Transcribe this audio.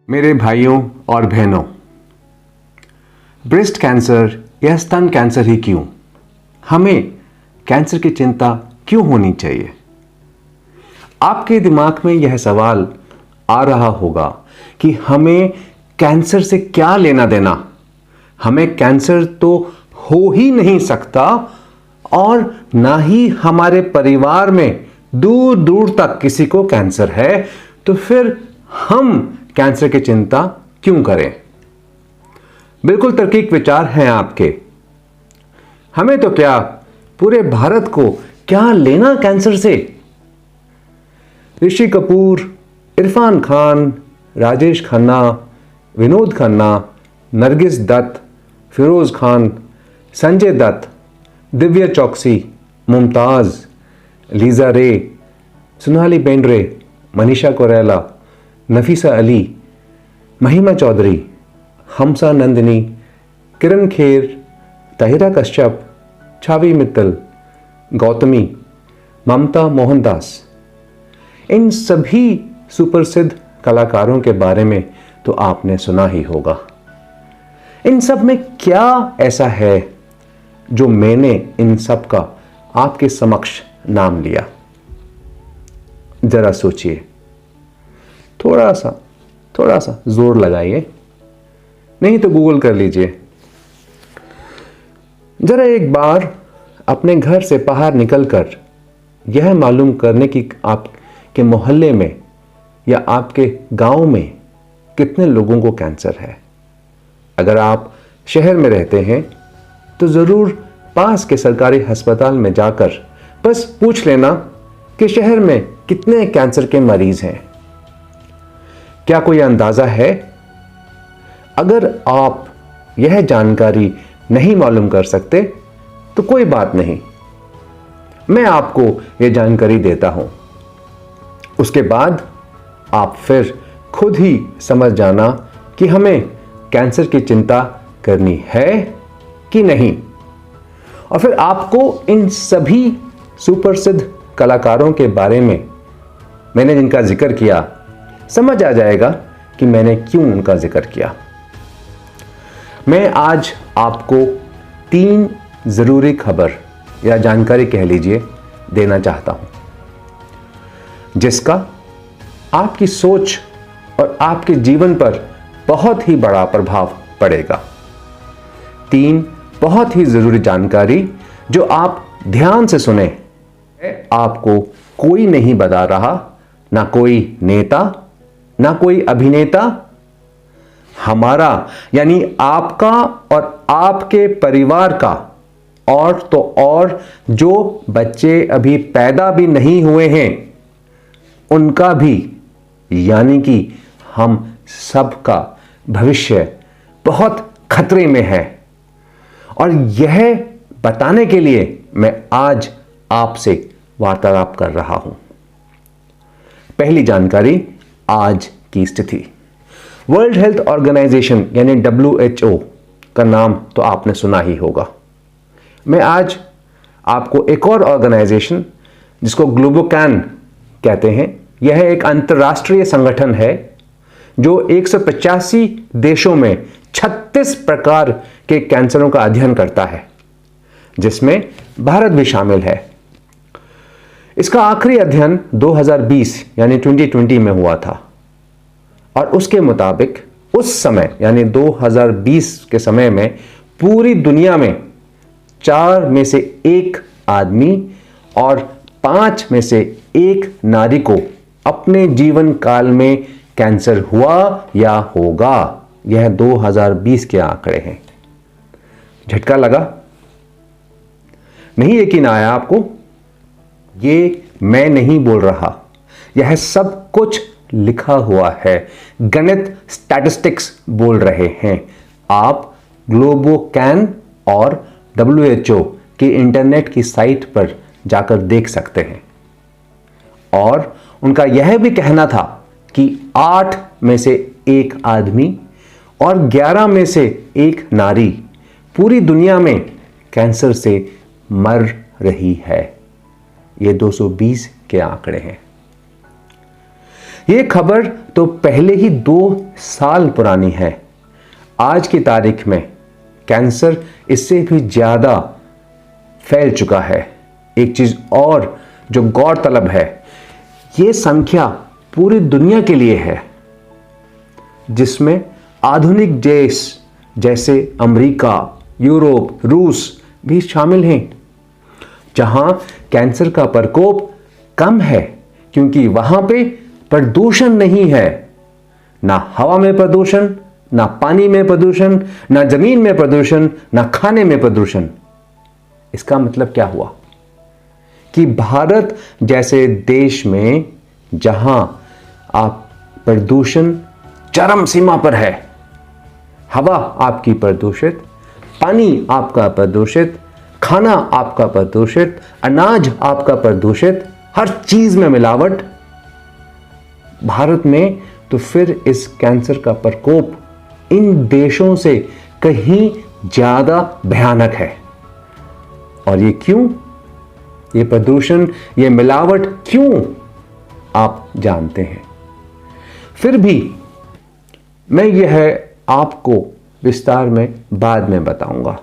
मेरे भाइयों और बहनों, ब्रेस्ट कैंसर या स्तन कैंसर ही क्यों? हमें कैंसर की चिंता क्यों होनी चाहिए? आपके दिमाग में यह सवाल आ रहा होगा कि हमें कैंसर से क्या लेना देना? हमें कैंसर तो हो ही नहीं सकता और ना ही हमारे परिवार में दूर दूर तक किसी को कैंसर है, तो फिर हम कैंसर की चिंता क्यों करें? बिल्कुल तार्किक विचार हैं आपके। हमें तो क्या, पूरे भारत को क्या लेना कैंसर से? ऋषि कपूर, इरफान खान, राजेश खन्ना, विनोद खन्ना, नरगिस दत्त, फिरोज खान, संजय दत्त, दिव्या चौकसी, मुमताज, लीजा रे, सोनाली बेंद्रे, मनीषा कोइराला, नफीसा अली, महिमा चौधरी, हमसा नंदिनी, किरण खेर, ताहिरा कश्यप, छावी मित्तल, गौतमी, ममता मोहनदास, इन सभी सुप्रसिद्ध कलाकारों के बारे में तो आपने सुना ही होगा। इन सब में क्या ऐसा है जो मैंने इन सब का आपके समक्ष नाम लिया? जरा सोचिए, थोड़ा सा जोर लगाइए, नहीं तो गूगल कर लीजिए। जरा एक बार अपने घर से बाहर निकलकर यह मालूम करने की आपके मोहल्ले में या आपके गांव में कितने लोगों को कैंसर है। अगर आप शहर में रहते हैं तो जरूर पास के सरकारी अस्पताल में जाकर बस पूछ लेना कि शहर में कितने कैंसर के मरीज हैं। क्या कोई अंदाजा है? अगर आप यह जानकारी नहीं मालूम कर सकते तो कोई बात नहीं, मैं आपको यह जानकारी देता हूं। उसके बाद आप फिर खुद ही समझ जाना कि हमें कैंसर की चिंता करनी है कि नहीं। और फिर आपको इन सभी सुप्रसिद्ध कलाकारों के बारे में मैंने जिनका जिक्र किया समझ आ जाएगा कि मैंने क्यों उनका जिक्र किया। मैं आज आपको 3 जरूरी खबर या जानकारी कह लीजिए देना चाहता हूं, जिसका आपकी सोच और आपके जीवन पर बहुत ही बड़ा प्रभाव पड़ेगा। 3 बहुत ही जरूरी जानकारी जो आप ध्यान से सुने। आपको कोई नहीं बता रहा, ना कोई नेता, ना कोई अभिनेता। हमारा यानी आपका और आपके परिवार का, और तो और जो बच्चे अभी पैदा भी नहीं हुए हैं उनका भी, यानी कि हम सबका भविष्य बहुत खतरे में है। और यह बताने के लिए मैं आज आपसे वार्तालाप कर रहा हूं। पहली जानकारी, आज की स्थिति। वर्ल्ड हेल्थ ऑर्गेनाइजेशन यानी WHO का नाम तो आपने सुना ही होगा। मैं आज आपको एक और ऑर्गेनाइजेशन जिसको ग्लोबोकैन कहते हैं, यह एक अंतर्राष्ट्रीय संगठन है जो 185 देशों में 36 प्रकार के कैंसरों का अध्ययन करता है, जिसमें भारत भी शामिल है। इसका आखिरी अध्ययन 2020 यानी 2020 में हुआ था और उसके मुताबिक उस समय यानी 2020 के समय में पूरी दुनिया में 4 में से 1 आदमी और 5 में से 1 नारी को अपने जीवन काल में कैंसर हुआ या होगा। यह 2020 के आंकड़े हैं। झटका लगा? नहीं यकीन आया आपको? ये मैं नहीं बोल रहा, यह सब कुछ लिखा हुआ है। गणित, स्टैटिस्टिक्स बोल रहे हैं। आप ग्लोबोकैन और WHO की इंटरनेट की साइट पर जाकर देख सकते हैं। और उनका यह भी कहना था कि 8 में से 1 आदमी और 11 में से 1 नारी पूरी दुनिया में कैंसर से मर रही है। ये 220 के आंकड़े हैं। ये खबर तो पहले ही 2 साल पुरानी है। आज की तारीख में कैंसर इससे भी ज्यादा फैल चुका है। एक चीज और जो गौरतलब है, ये संख्या पूरी दुनिया के लिए है, जिसमें आधुनिक देश जैसे अमेरिका, यूरोप, रूस भी शामिल हैं, जहां कैंसर का प्रकोप कम है क्योंकि वहां पे प्रदूषण नहीं है। ना हवा में प्रदूषण, ना पानी में प्रदूषण, ना जमीन में प्रदूषण, ना खाने में प्रदूषण। इसका मतलब क्या हुआ कि भारत जैसे देश में जहां आप प्रदूषण चरम सीमा पर है, हवा आपकी प्रदूषित, पानी आपका प्रदूषित, खाना आपका प्रदूषित, अनाज आपका प्रदूषित, हर चीज में मिलावट, भारत में तो फिर इस कैंसर का प्रकोप इन देशों से कहीं ज्यादा भयानक है। और ये क्यों? ये प्रदूषण, ये मिलावट क्यों, आप जानते हैं। फिर भी मैं यह आपको विस्तार में बाद में बताऊंगा।